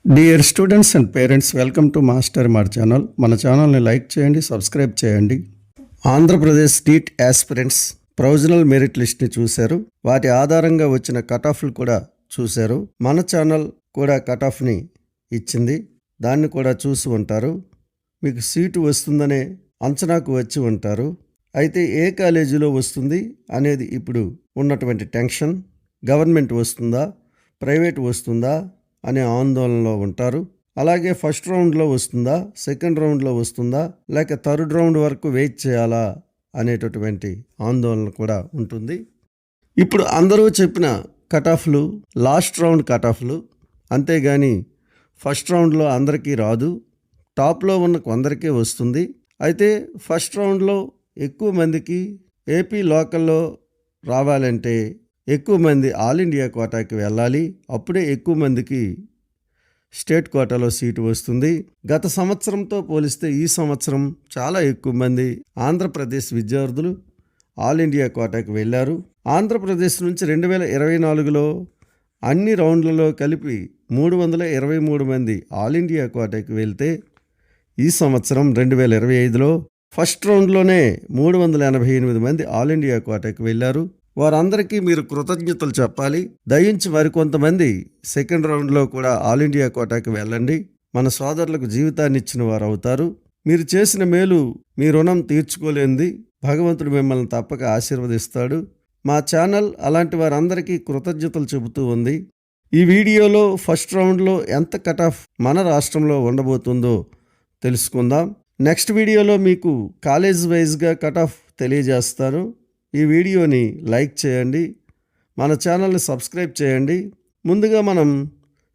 Dear students and parents, welcome to master మార్ channel. మన ఛానల్ని లైక్ చేయండి, సబ్స్క్రైబ్ చేయండి. Andhra Pradesh neat aspirants provisional merit లిస్ట్ని చూశారు. వాటి ఆధారంగా వచ్చిన కట్ ఆఫ్లు కూడా చూశారు. మన ఛానల్ కూడా కట్ ఆఫ్ని ఇచ్చింది, దాన్ని కూడా చూసి ఉంటారు. మీకు సీటు వస్తుందనే అంచనాకు వచ్చి ఉంటారు. అయితే ఏ కాలేజీలో వస్తుంది అనేది ఇప్పుడు ఉన్నటువంటి టెన్షన్. గవర్నమెంట్ వస్తుందా, ప్రైవేట్ వస్తుందా అనే ఆందోళనలో ఉంటారు. అలాగే ఫస్ట్ రౌండ్లో వస్తుందా, సెకండ్ రౌండ్లో వస్తుందా, లేక థర్డ్ రౌండ్ వరకు వెయిట్ చేయాలా అనేటటువంటి ఆందోళన కూడా ఉంటుంది. ఇప్పుడు అందరూ చెప్పిన కట్ ఆఫ్లు లాస్ట్ రౌండ్ కట్ ఆఫ్లు, అంతేగాని ఫస్ట్ రౌండ్లో అందరికీ రాదు. టాప్లో ఉన్న కొందరికే వస్తుంది. అయితే ఫస్ట్ రౌండ్లో ఎక్కువ మందికి ఏపీ లోకల్లో రావాలంటే ఎక్కువ మంది ఆల్ ఇండియా కోటాకి వెళ్ళాలి. అప్పుడే ఎక్కువ మందికి స్టేట్ కోటాలో సీటు వస్తుంది. గత సంవత్సరంతో పోలిస్తే ఈ సంవత్సరం చాలా ఎక్కువ మంది ఆంధ్రప్రదేశ్ విద్యార్థులు ఆల్ ఇండియా కోటాకి వెళ్ళారు. ఆంధ్రప్రదేశ్ నుంచి 2024లో అన్ని రౌండ్లలో కలిపి 323 మంది ఆల్ ఇండియా కోటాకి వెళ్తే, ఈ సంవత్సరం 2025లో ఫస్ట్ రౌండ్లోనే 388 మంది ఆల్ ఇండియా కోటాకి వెళ్ళారు. వారందరికీ మీరు కృతజ్ఞతలు చెప్పాలి. దయించి మరికొంతమంది సెకండ్ రౌండ్లో కూడా ఆల్ ఇండియా కోటాకి వెళ్ళండి. మన సోదరులకు జీవితాన్ని ఇచ్చిన వారు అవుతారు. మీరు చేసిన మేలు మీ రుణం తీర్చుకోలేనిది. భగవంతుడు మిమ్మల్ని తప్పక ఆశీర్వదిస్తాడు. మా ఛానల్ అలాంటి వారందరికీ కృతజ్ఞతలు చెబుతూ ఉంది. ఈ వీడియోలో ఫస్ట్ రౌండ్లో ఎంత కట్ ఆఫ్ మన రాష్ట్రంలో ఉండబోతుందో తెలుసుకుందాం. నెక్స్ట్ వీడియోలో మీకు కాలేజ్ వైజ్గా కట్ ఆఫ్ తెలియజేస్తాను. ఈ వీడియోని లైక్ చేయండి, మన ఛానల్ని సబ్స్క్రైబ్ చేయండి. ముందుగా మనం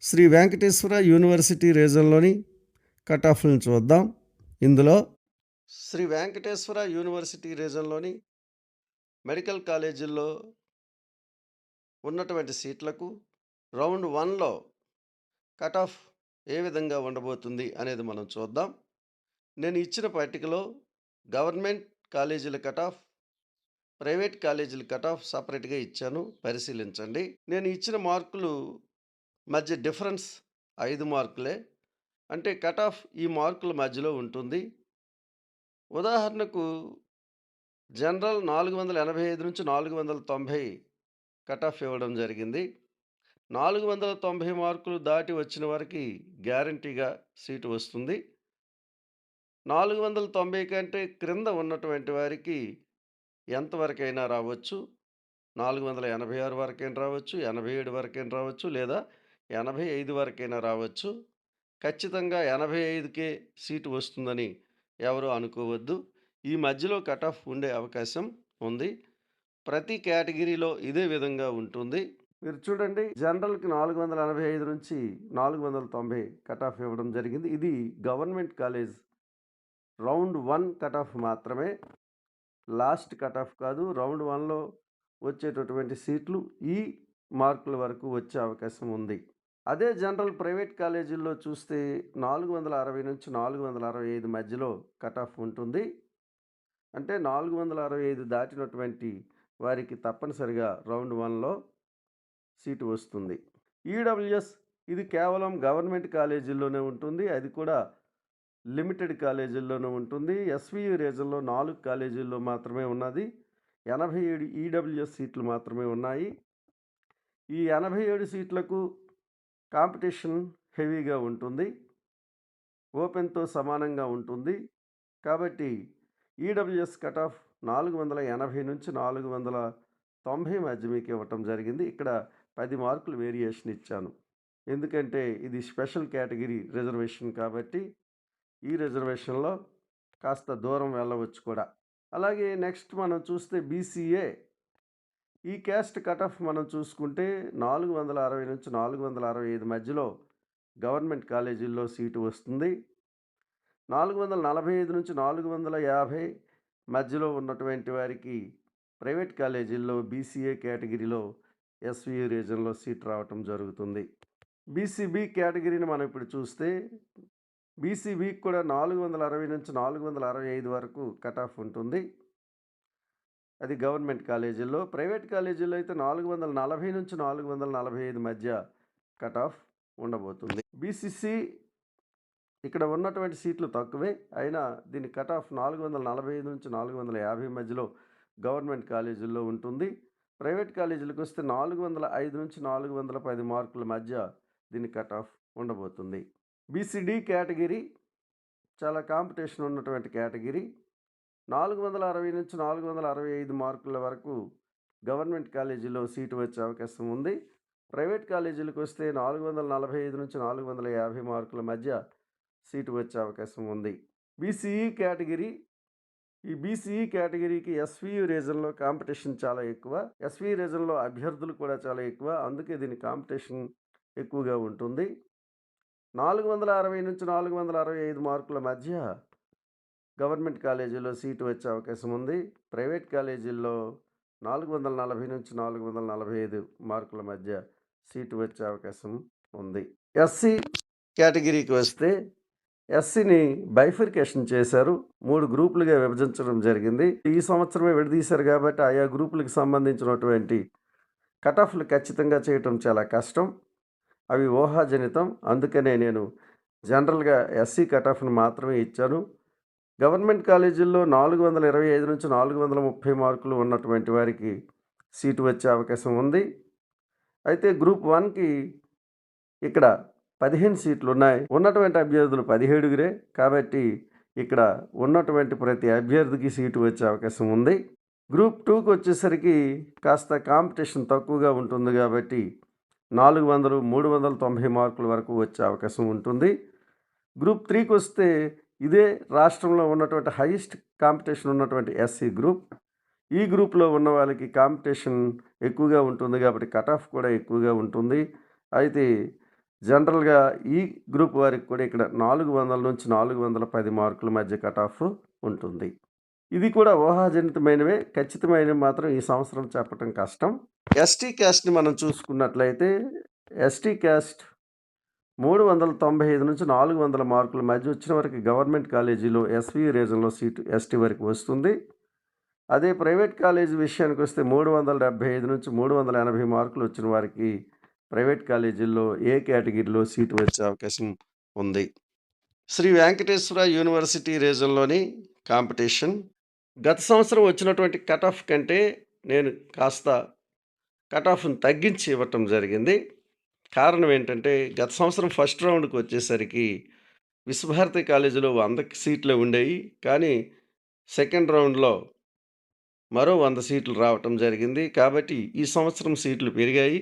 శ్రీ వెంకటేశ్వర యూనివర్సిటీ రీజన్లోని కట్ ఆఫ్లను చూద్దాం. ఇందులో శ్రీ వెంకటేశ్వర యూనివర్సిటీ రీజన్లోని మెడికల్ కాలేజీల్లో ఉన్నటువంటి సీట్లకు రౌండ్ 1లో కట్ ఆఫ్ ఏ విధంగా ఉండబోతుంది అనేది మనం చూద్దాం. నేను ఇచ్చిన పట్టికలో గవర్నమెంట్ కాలేజీల కట్ ఆఫ్, ప్రైవేట్ కాలేజీల కట్ ఆఫ్ సపరేట్గా ఇచ్చాను, పరిశీలించండి. నేను ఇచ్చిన మార్కులు మధ్య డిఫరెన్స్ 5 మార్కులే. అంటే కట్ ఆఫ్ ఈ మార్కుల మధ్యలో ఉంటుంది. ఉదాహరణకు జనరల్ 485 నుంచి 490 కట్ ఆఫ్ ఇవ్వడం జరిగింది. 490 మార్కులు దాటి వచ్చిన వారికి గ్యారంటీగా సీటు వస్తుంది. 490 కంటే క్రింద ఉన్నటువంటి వారికి ఎంతవరకైనా రావచ్చు. 486 వరకైనా రావచ్చు, 87 వరకైనా రావచ్చు, లేదా 85 వరకైనా రావచ్చు. ఖచ్చితంగా 85కే సీటు వస్తుందని ఎవరు అనుకోవద్దు. ఈ మధ్యలో కట్ ఆఫ్ ఉండే అవకాశం ఉంది. ప్రతి కేటగిరీలో ఇదే విధంగా ఉంటుంది. మీరు చూడండి, జనరల్కి 485 నుంచి 490 కట్ ఆఫ్ ఇవ్వడం జరిగింది. ఇది government college round 1 cut off మాత్రమే, లాస్ట్ కట్ ఆఫ్ కాదు. రౌండ్ 1లో వచ్చేటటువంటి సీట్లు ఈ మార్కుల వరకు వచ్చే అవకాశం ఉంది. అదే జనరల్ ప్రైవేట్ కాలేజీల్లో చూస్తే 460 నుంచి 465 మధ్యలో కట్ ఆఫ్ ఉంటుంది. అంటే 465 దాటినటువంటి వారికి తప్పనిసరిగా రౌండ్ 1లో సీటు వస్తుంది. ఈడబ్ల్యూఎస్ ఇది కేవలం గవర్నమెంట్ కాలేజీల్లోనే ఉంటుంది. అది కూడా లిమిటెడ్ కాలేజీల్లోనూ ఉంటుంది. ఎస్వియు రీజన్లో 4 కాలేజీల్లో మాత్రమే ఉన్నది. 87 ఈడబ్ల్యూఎస్ సీట్లు మాత్రమే ఉన్నాయి. ఈ 87 సీట్లకు కాంపిటీషన్ హెవీగా ఉంటుంది, ఓపెన్తో సమానంగా ఉంటుంది. కాబట్టి ఈడబ్ల్యూఎస్ కట్ ఆఫ్ 480 నుంచి 490 మధ్య మీకు ఇవ్వటం జరిగింది. ఇక్కడ 10 మార్కులు వేరియేషన్ ఇచ్చాను, ఎందుకంటే ఇది స్పెషల్ కేటగిరీ రిజర్వేషన్ కాబట్టి ఈ రిజర్వేషన్లో కాస్త దూరం వెళ్ళవచ్చు కూడా. అలాగే నెక్స్ట్ మనం చూస్తే బీసీఏ, ఈ క్యాస్ట్ కట్ ఆఫ్ మనం చూసుకుంటే 460 నుంచి 465 మధ్యలో గవర్నమెంట్ కాలేజీల్లో సీటు వస్తుంది. 445 నుంచి 450 మధ్యలో ఉన్నటువంటి వారికి ప్రైవేట్ కాలేజీల్లో బీసీఏ కేటగిరీలో ఎస్వియు రీజన్లో సీట్ రావటం జరుగుతుంది. బీసీబీ కేటగిరీని మనం ఇప్పుడు చూస్తే బీసీబీకి కూడా 460 నుంచి 465 వరకు కట్ ఆఫ్ ఉంటుంది. అది గవర్నమెంట్ కాలేజీల్లో. ప్రైవేట్ కాలేజీల్లో అయితే 440 నుంచి 445 మధ్య కట్ ఆఫ్ ఉండబోతుంది. బీసీసీ ఇక్కడ ఉన్నటువంటి సీట్లు తక్కువే, అయినా దీని కట్ ఆఫ్ 445 నుంచి 450 మధ్యలో గవర్నమెంట్ కాలేజీల్లో ఉంటుంది. ప్రైవేట్ కాలేజీలకు వస్తే 405 నుంచి 410 మార్కుల మధ్య దీని కట్ ఆఫ్ ఉండబోతుంది. బీసీడీ కేటగిరీ చాలా కాంపిటీషన్ ఉన్నటువంటి కేటగిరీ. 460 నుంచి 465 మార్కుల వరకు గవర్నమెంట్ కాలేజీలో సీటు వచ్చే అవకాశం ఉంది. ప్రైవేట్ కాలేజీలకు వస్తే 445 నుంచి 450 మార్కుల మధ్య సీటు వచ్చే అవకాశం ఉంది. బీసీఈ కేటగిరీ, ఈ బీసీఈ కేటగిరీకి ఎస్వీయు రీజన్లో కాంపిటీషన్ చాలా ఎక్కువ. ఎస్వీ రీజన్లో అభ్యర్థులు కూడా చాలా ఎక్కువ, అందుకే దీని కాంపిటీషన్ ఎక్కువగా ఉంటుంది. 460 నుంచి 465 మార్కుల మధ్య గవర్నమెంట్ కాలేజీలో సీటు వచ్చే అవకాశం ఉంది. ప్రైవేట్ కాలేజీల్లో 440 నుంచి 445 మార్కుల మధ్య సీటు వచ్చే అవకాశం ఉంది. ఎస్సీ కేటగిరీకి వస్తే ఎస్సీని బైఫర్కేషన్ చేశారు, 3 గ్రూపులుగా విభజించడం జరిగింది. ఈ సంవత్సరమే విడదీశారు కాబట్టి ఆయా గ్రూపులకు సంబంధించినటువంటి కటాఫ్లు ఖచ్చితంగా చేయటం చాలా కష్టం, అవి ఊహాజనితం. అందుకనే నేను జనరల్గా ఎస్సీ కటాఫ్ను మాత్రమే ఇచ్చాను. గవర్నమెంట్ కాలేజీల్లో 425 నుంచి 430 మార్కులు ఉన్నటువంటి వారికి సీటు వచ్చే అవకాశం ఉంది. అయితే గ్రూప్ 1కి ఇక్కడ 15 సీట్లు ఉన్నాయి. ఉన్నటువంటి అభ్యర్థులు 17గురే, కాబట్టి ఇక్కడ ఉన్నటువంటి ప్రతి అభ్యర్థికి సీటు వచ్చే అవకాశం ఉంది. గ్రూప్ 2కి వచ్చేసరికి కాస్త కాంపిటీషన్ తక్కువగా ఉంటుంది కాబట్టి 400, 390 మార్కుల వరకు వచ్చే అవకాశం ఉంటుంది. గ్రూప్ 3కి వస్తే ఇదే రాష్ట్రంలో ఉన్నటువంటి హైయెస్ట్ కాంపిటీషన్ ఉన్నటువంటి ఎస్సీ గ్రూప్. ఈ గ్రూప్లో ఉన్న వాళ్ళకి కాంపిటీషన్ ఎక్కువగా ఉంటుంది కాబట్టి కట్ ఆఫ్ కూడా ఎక్కువగా ఉంటుంది. అయితే జనరల్గా ఈ గ్రూప్ వారికి కూడా ఇక్కడ 400 నుంచి 410 మార్కుల మధ్య కట్ ఆఫ్ ఉంటుంది. ఇది కూడా ఊహాజనితమైనవే, ఖచ్చితమైనవి మాత్రం ఈ సంవత్సరం చెప్పటం కష్టం. ఎస్టీ క్యాస్ట్ని మనం చూసుకున్నట్లయితే ఎస్టీ క్యాస్ట్ 395 నుంచి 400 మార్కుల మధ్య వచ్చిన వరకు గవర్నమెంట్ కాలేజీలో ఎస్వీ రీజన్లో సీటు ఎస్టీ వరకు వస్తుంది. అదే ప్రైవేట్ కాలేజీ విషయానికి వస్తే 375 నుంచి 380 మార్కులు వచ్చిన వారికి ప్రైవేట్ కాలేజీల్లో ఏ కేటగిరీలో సీటు వచ్చే అవకాశం ఉంది. శ్రీ వెంకటేశ్వర యూనివర్సిటీ రీజన్లోని కాంపిటీషన్ గత సంవత్సరం వచ్చినటువంటి కట్ ఆఫ్ కంటే నేను కాస్త కట్ ఆఫ్ను తగ్గించి ఇవ్వటం జరిగింది. కారణం ఏంటంటే గత సంవత్సరం ఫస్ట్ రౌండ్కి వచ్చేసరికి విశ్వభారతి కాలేజీలో 100 సీట్లు ఉండేవి, కానీ సెకండ్ రౌండ్లో మరో 100 సీట్లు రావటం జరిగింది. కాబట్టి ఈ సంవత్సరం సీట్లు పెరిగాయి,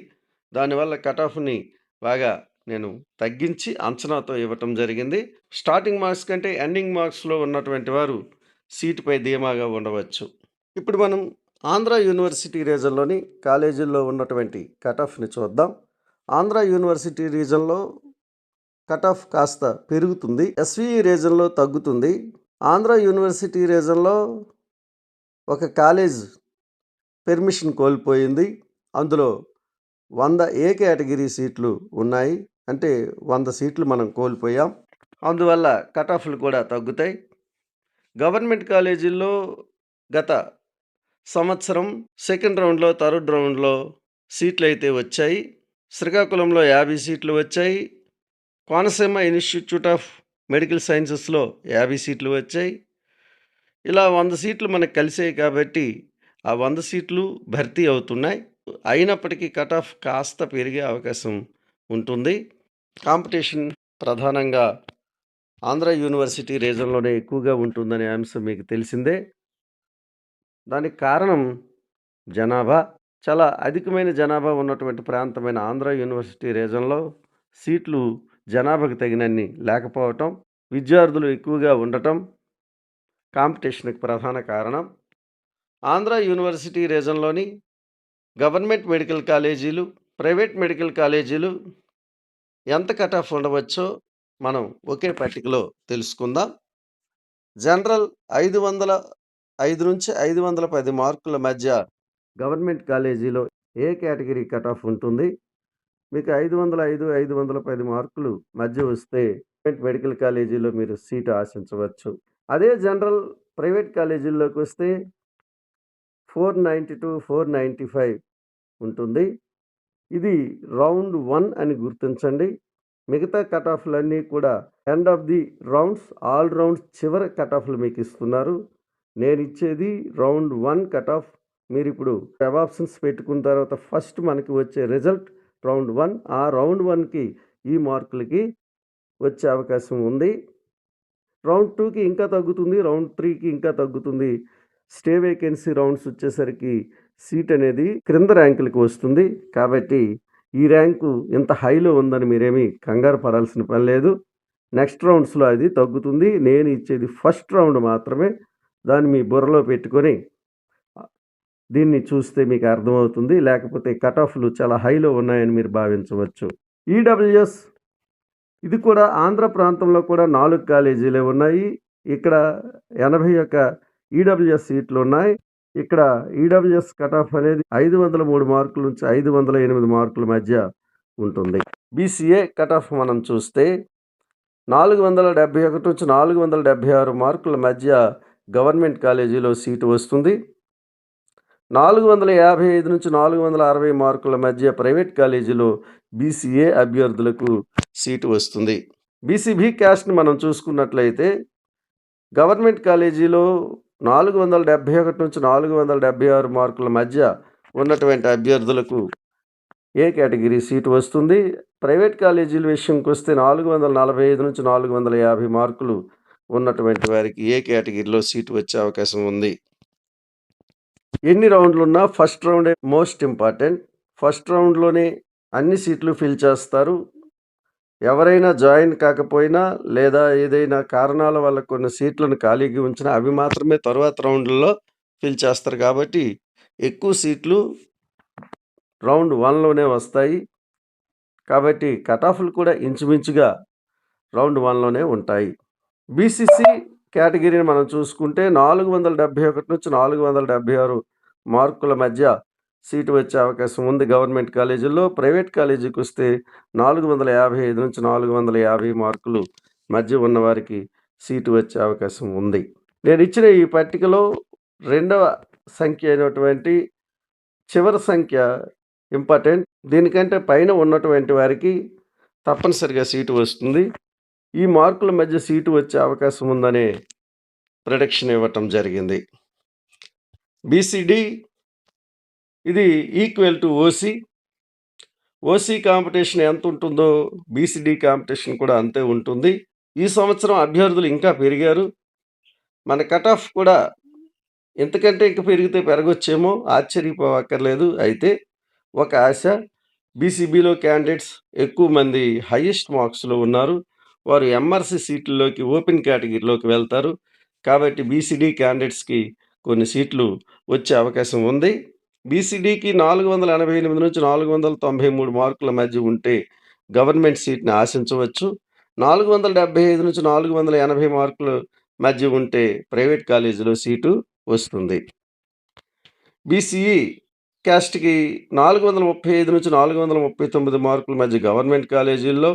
దానివల్ల కట్ ఆఫ్ని బాగా నేను తగ్గించి అంచనాతో ఇవ్వటం జరిగింది. స్టార్టింగ్ మార్క్స్ కంటే ఎండింగ్ మార్క్స్లో ఉన్నటువంటి వారు సీటుపై ధీమాగా ఉండవచ్చు. ఇప్పుడు మనం ఆంధ్ర యూనివర్సిటీ రీజన్లోని కాలేజీల్లో ఉన్నటువంటి కట్ ఆఫ్ని చూద్దాం. ఆంధ్ర యూనివర్సిటీ రీజన్లో కట్ ఆఫ్ కాస్త పెరుగుతుంది, ఎస్వీ రీజన్లో తగ్గుతుంది. ఆంధ్ర యూనివర్సిటీ రీజన్లో ఒక కాలేజ్ పెర్మిషన్ కోల్పోయింది, అందులో 100 ఏ కేటగిరీ సీట్లు ఉన్నాయి, అంటే 100 సీట్లు మనం కోల్పోయాం, అందువల్ల కట్ ఆఫ్లు కూడా తగ్గుతాయి. గవర్నమెంట్ కాలేజీల్లో గత సంవత్సరం సెకండ్ రౌండ్లో, థర్డ్ రౌండ్లో సీట్లు అయితే వచ్చాయి. శ్రీకాకుళంలో 50 సీట్లు వచ్చాయి, కోనసీమ ఇన్స్టిట్యూట్ ఆఫ్ మెడికల్ సైన్సెస్లో 50 సీట్లు వచ్చాయి. ఇలా 100 సీట్లు మనకు కలిసాయి కాబట్టి ఆ 100 సీట్లు భర్తీ అవుతున్నాయి. అయినప్పటికీ కట్ ఆఫ్ కాస్త పెరిగే అవకాశం ఉంటుంది. కాంపిటీషన్ ప్రధానంగా ఆంధ్ర యూనివర్సిటీ రీజన్లోనే ఎక్కువగా ఉంటుందనే అంశం మీకు తెలిసిందే. దానికి కారణం జనాభా. చాలా అధికమైన జనాభా ఉన్నటువంటి ప్రాంతమైన ఆంధ్ర యూనివర్సిటీ రీజన్లో సీట్లు జనాభాకు తగినన్ని లేకపోవటం, విద్యార్థులు ఎక్కువగా ఉండటం కాంపిటీషన్కి ప్రధాన కారణం. ఆంధ్ర యూనివర్సిటీ రీజన్లోని గవర్నమెంట్ మెడికల్ కాలేజీలు, ప్రైవేట్ మెడికల్ కాలేజీలు ఎంత కట్ ఆఫ్ ఉండవచ్చో మనం ఒకే పట్టికలో తెలుసుకుందాం. జనరల్ 505 నుంచి 510 మార్కుల మధ్య గవర్నమెంట్ కాలేజీలో ఏ కేటగిరీ కట్ ఆఫ్ ఉంటుంది. మీకు 505, 510 మార్కులు మధ్య వస్తే మెడికల్ కాలేజీలో మీరు సీటు ఆశించవచ్చు. అదే జనరల్ ప్రైవేట్ కాలేజీల్లోకి వస్తే 492, 495 ఉంటుంది. ఇది రౌండ్ 1 అని గుర్తించండి. మిగతా కట్ ఆఫ్లన్నీ కూడా end of the rounds, all rounds చివరి కట్ ఆఫ్లు మీకు ఇస్తున్నారు. నేను ఇచ్చేది రౌండ్ 1 కట్ ఆఫ్. మీరు ఇప్పుడు వెబ్ ఆప్షన్స్ పెట్టుకున్న తర్వాత ఫస్ట్ మనకి వచ్చే రిజల్ట్ రౌండ్ 1. ఆ రౌండ్ 1కి ఈ మార్కులకి వచ్చే అవకాశం ఉంది. రౌండ్ 2కి ఇంకా తగ్గుతుంది, రౌండ్ 3కి ఇంకా తగ్గుతుంది. స్టే వేకెన్సీ రౌండ్స్ వచ్చేసరికి సీట్ అనేది క్రింద ర్యాంకులకి వస్తుంది. కాబట్టి ఈ ర్యాంకు ఇంత హైలో ఉందని మీరేమీ కంగారు పడాల్సిన పని లేదు. నెక్స్ట్ రౌండ్స్లో అది తగ్గుతుంది. నేను ఇచ్చేది ఫస్ట్ రౌండ్ మాత్రమే. దాన్ని మీ బుర్రలో పెట్టుకొని దీన్ని చూస్తే మీకు అర్థమవుతుంది. లేకపోతే కట్ ఆఫ్లు చాలా హైలో ఉన్నాయని మీరు భావించవచ్చు. ఈడబ్ల్యూఎస్ ఇది కూడా ఆంధ్ర ప్రాంతంలో కూడా 4 కాలేజీలే ఉన్నాయి. ఇక్కడ 81 ఈడబ్ల్యూఎస్ సీట్లు ఉన్నాయి. ఇక్కడ ఈడబ్ల్యూఎస్ కట్ ఆఫ్ అనేది 503 మార్కుల నుంచి 508 మార్కుల మధ్య ఉంటుంది. బీసీఏ కట్ ఆఫ్ మనం చూస్తే 471 నుంచి 476 మార్కుల మధ్య గవర్నమెంట్ కాలేజీలో సీటు వస్తుంది. 455 నుంచి 460 మార్కుల మధ్య ప్రైవేట్ కాలేజీలో బీసీఏ అభ్యర్థులకు సీటు వస్తుంది. బీసీబీ క్యాస్ట్ని మనం చూసుకున్నట్లయితే గవర్నమెంట్ కాలేజీలో 471 నుంచి 476 మార్కుల మధ్య ఉన్నటువంటి అభ్యర్థులకు ఏ కేటగిరీ సీటు వస్తుంది. ప్రైవేట్ కాలేజీల విషయంకి వస్తే 445 నుంచి 450 మార్కులు ఉన్నటువంటి వారికి ఏ కేటగిరీలో సీటు వచ్చే అవకాశం ఉంది. ఎన్ని రౌండ్లు ఉన్నా ఫస్ట్ రౌండే మోస్ట్ ఇంపార్టెంట్. ఫస్ట్ రౌండ్లోనే అన్ని సీట్లు ఫిల్ చేస్తారు. ఎవరైనా జాయిన్ కాకపోయినా లేదా ఏదైనా కారణాల వల్ల కొన్ని సీట్లను ఖాళీగా ఉంచినా అవి మాత్రమే తర్వాత రౌండ్లలో ఫిల్ చేస్తారు. కాబట్టి ఎక్కువ సీట్లు రౌండ్ 1లోనే వస్తాయి. కాబట్టి కట్ ఆఫ్లు కూడా ఇంచుమించుగా రౌండ్ 1లోనే ఉంటాయి. బీసీసీ కేటగిరీని మనం చూసుకుంటే 471 నుంచి 476 మార్కుల మధ్య సీటు వచ్చే అవకాశం ఉంది గవర్నమెంట్ కాలేజీల్లో. ప్రైవేట్ కాలేజీకి వస్తే 455 నుంచి 450 మార్కులు మధ్య ఉన్నవారికి సీటు వచ్చే అవకాశం ఉంది. నేను ఇచ్చిన ఈ పట్టికలో రెండవ సంఖ్య అయినటువంటి చివరి సంఖ్య ఇంపార్టెంట్. దీనికంటే పైన ఉన్నటువంటి వారికి తప్పనిసరిగా సీటు వస్తుంది. ఈ మార్కుల మధ్య సీటు వచ్చే అవకాశం ఉందనే ప్రిడిక్షన్ ఇవ్వటం జరిగింది. బీసీడీ ఇది equal to OC. OC competition ఎంత ఉంటుందో బీసీడీ కాంపిటీషన్ కూడా అంతే ఉంటుంది. ఈ సంవత్సరం అభ్యర్థులు ఇంకా పెరిగారు. మన కట్ ఆఫ్ కూడా ఎంతకంటే ఇంకా పెరిగితే పెరగొచ్చేమో, ఆశ్చర్యపోవక్కర్లేదు. అయితే ఒక ఆశ, బీసీబీలో క్యాండిడేట్స్ ఎక్కువ మంది హైయెస్ట్ మార్క్స్లో ఉన్నారు. వారు ఎంఆర్సీ సీట్లలోకి ఓపెన్ కేటగిరీలోకి వెళ్తారు. కాబట్టి బీసీడీ క్యాండిడేట్స్కి కొన్ని సీట్లు వచ్చే అవకాశం ఉంది. బీసీడీకి 488 నుంచి 493 మార్కుల మధ్య ఉంటే గవర్నమెంట్ సీట్ని ఆశించవచ్చు. 475 నుంచి 480 మార్కుల మధ్య ఉంటే ప్రైవేట్ కాలేజీలో సీటు వస్తుంది. బీసీఈ క్యాస్ట్కి 435 నుంచి 439 మార్కుల మధ్య గవర్నమెంట్ కాలేజీల్లో,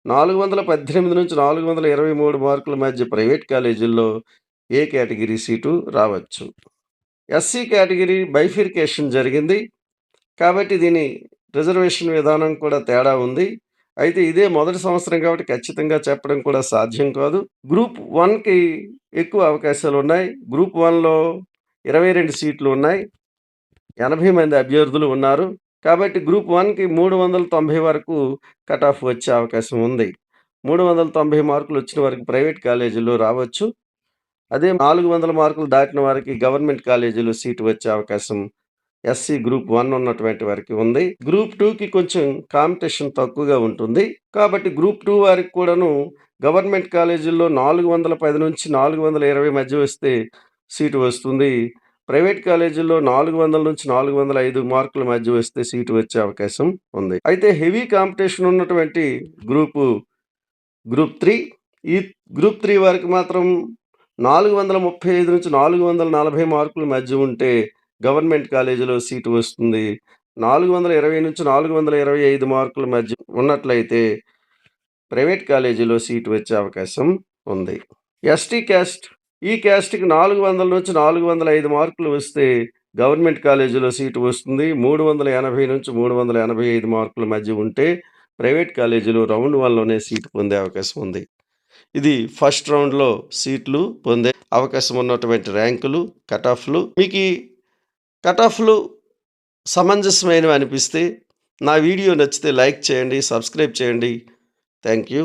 418 నుంచి 423 మార్కుల మధ్య ప్రైవేట్ కాలేజీల్లో ఏ కేటగిరీ సీటు రావచ్చు. ఎస్సీ కేటగిరీ బైఫిర్కేషన్ జరిగింది. కాబట్టి దీని రిజర్వేషన్ విధానం కూడా తేడా ఉంది. అయితే ఇదే మొదటి సంవత్సరం కాబట్టి ఖచ్చితంగా చెప్పడం కూడా సాధ్యం కాదు. గ్రూప్ 1కి ఎక్కువ అవకాశాలు ఉన్నాయి. గ్రూప్ 1లో 22 సీట్లు ఉన్నాయి. 80 మంది అభ్యర్థులు ఉన్నారు. కాబట్టి గ్రూప్ 1కి 390 వరకు కట్ ఆఫ్ వచ్చే అవకాశం ఉంది. 390 మార్కులు వచ్చిన వారికి ప్రైవేట్ కాలేజీలో రావచ్చు. అదే 400 మార్కులు దాటిన వారికి గవర్నమెంట్ కాలేజీలో సీటు వచ్చే అవకాశం ఎస్సీ గ్రూప్ 1 ఉన్నటువంటి వారికి ఉంది. గ్రూప్ 2కి కొంచెం కాంపిటీషన్ తక్కువగా ఉంటుంది. కాబట్టి గ్రూప్ 2 వారికి కూడాను గవర్నమెంట్ కాలేజీల్లో 410 నుంచి 420 మధ్య వస్తే సీటు వస్తుంది. ప్రైవేట్ కాలేజీల్లో 400 నుంచి 405 మార్కుల మధ్య వస్తే సీటు వచ్చే అవకాశం ఉంది. అయితే హెవీ కాంపిటీషన్ ఉన్నటువంటి గ్రూప్ 3. ఈ గ్రూప్ 3 వారికి మాత్రం 435 నుంచి 440 మార్కుల మధ్య ఉంటే గవర్నమెంట్ కాలేజీలో సీటు వస్తుంది. 420 నుంచి 425 మార్కుల మధ్య ఉన్నట్లయితే ప్రైవేట్ కాలేజీలో సీటు వచ్చే అవకాశం ఉంది. ఎస్టీ క్యాస్ట్, ఈ క్యాస్ట్కి 400 నుంచి 405 మార్కులు వస్తే గవర్నమెంట్ కాలేజీలో సీటు వస్తుంది. 380 నుంచి 385 మార్కుల మధ్య ఉంటే ప్రైవేట్ కాలేజీలు రౌండ్ 1లోనే సీటు పొందే అవకాశం ఉంది. ఇది ఫస్ట్ రౌండ్లో సీట్లు పొందే అవకాశం ఉన్నటువంటి ర్యాంకులు, కటాఫ్లు. మీకు ఈ కటాఫ్లు సమంజసమైనవి అనిపిస్తే నా వీడియో నచ్చితే లైక్ చేయండి, సబ్స్క్రైబ్ చేయండి. Thank you.